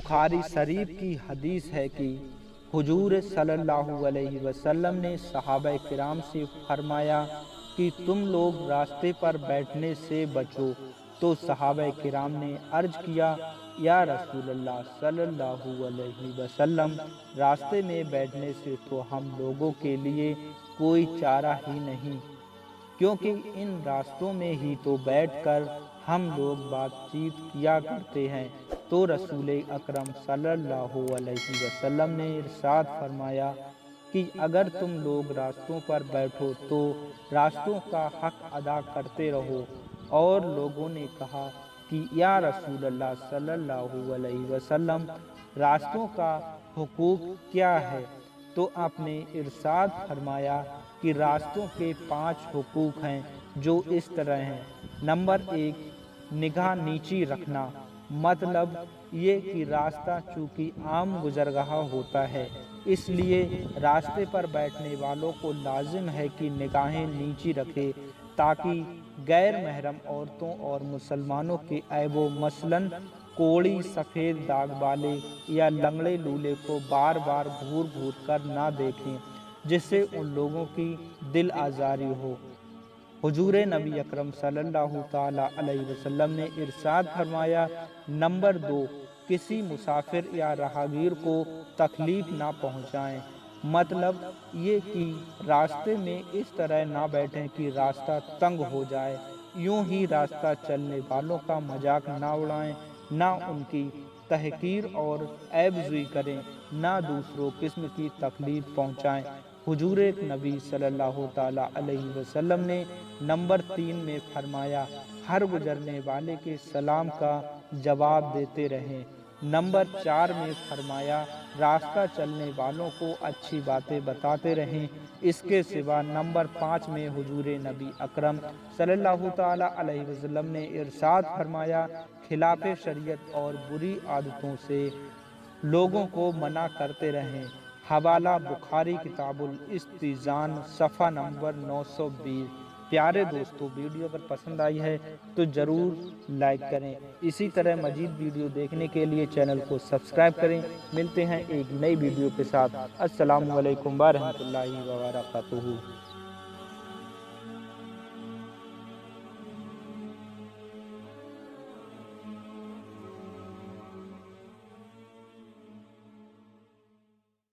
बुखारी शरीफ की हदीस है कि हुजूर सल्लल्लाहु अलैहि वसल्लम ने सहाबा किराम से फरमाया कि तुम लोग रास्ते पर बैठने से बचो। तो सहाबा किराम ने अर्ज किया, या रसूल अल्लाह सल्लल्लाहु अलैहि वसल्लम, रास्ते में बैठने से तो हम लोगों के लिए कोई चारा ही नहीं, क्योंकि इन रास्तों में ही तो बैठकर हम लोग बातचीत किया करते हैं। तो रसूल अकरम सल्लल्लाहु अलैहि वसल्लम ने इरशाद फरमाया कि अगर तुम लोग रास्तों पर बैठो तो रास्तों का हक अदा करते रहो। और लोगों ने कहा कि या रसूल अल्लाह सल्लल्लाहु अलैहि वसल्लम, रास्तों का हुकूक क्या है? तो आपने इरशाद फरमाया कि रास्तों के 5 हुकूक हैं, जो इस तरह हैं। नंबर 1, निगाह नीची रखना, मतलब ये कि रास्ता चूंकि आम गुजरगाह होता है, इसलिए रास्ते पर बैठने वालों को लाजिम है कि निगाहें नीची रखे, ताकि गैर महरम औरतों और मुसलमानों के ऐबो मसलन कोड़ी, सफ़ेद दाग वाले या लंगड़े लूले को बार बार घूर घूर कर ना देखें, जिससे उन लोगों की दिल आज़ारी हो। हुजूर नबी अकरम सल्लल्लाहु ताला अलैहि वसल्लम ने इरशाद फरमाया, नंबर 2, किसी मुसाफिर या राहगीर को तकलीफ ना पहुँचाएं, मतलब ये कि रास्ते में इस तरह ना बैठें कि रास्ता तंग हो जाए। यूं ही रास्ता चलने वालों का मजाक ना उड़ाएं, ना उनकी तहकीर और ऐबज़ुई करें, ना दूसरों किस्म की तकलीफ पहुँचाएं। हुजूर नबी सल्लल्लाहु ताला अलैहि वसल्लम ने नंबर 3 में फरमाया, हर गुजरने वाले के सलाम का जवाब देते रहें। नंबर 4 में फरमाया, रास्ता चलने वालों को अच्छी बातें बताते रहें। इसके सिवा नंबर 5 में हुजूर नबी अकरम सल्लल्लाहु ताला अलैहि वसल्लम ने इरशाद फरमाया, खिलाफ शरीयत और बुरी आदतों से लोगों को मना करते रहें। हवाला बुखारी किताबुल इस्तिज़ान, सफ़ा नंबर 920। प्यारे दोस्तों, वीडियो अगर पसंद आई है तो ज़रूर लाइक करें। इसी तरह मज़ीद वीडियो देखने के लिए चैनल को सब्सक्राइब करें। मिलते हैं एक नई वीडियो के साथ। अस्सलामु अलैकुम व रहमतुल्लाहि व बरकातुहू।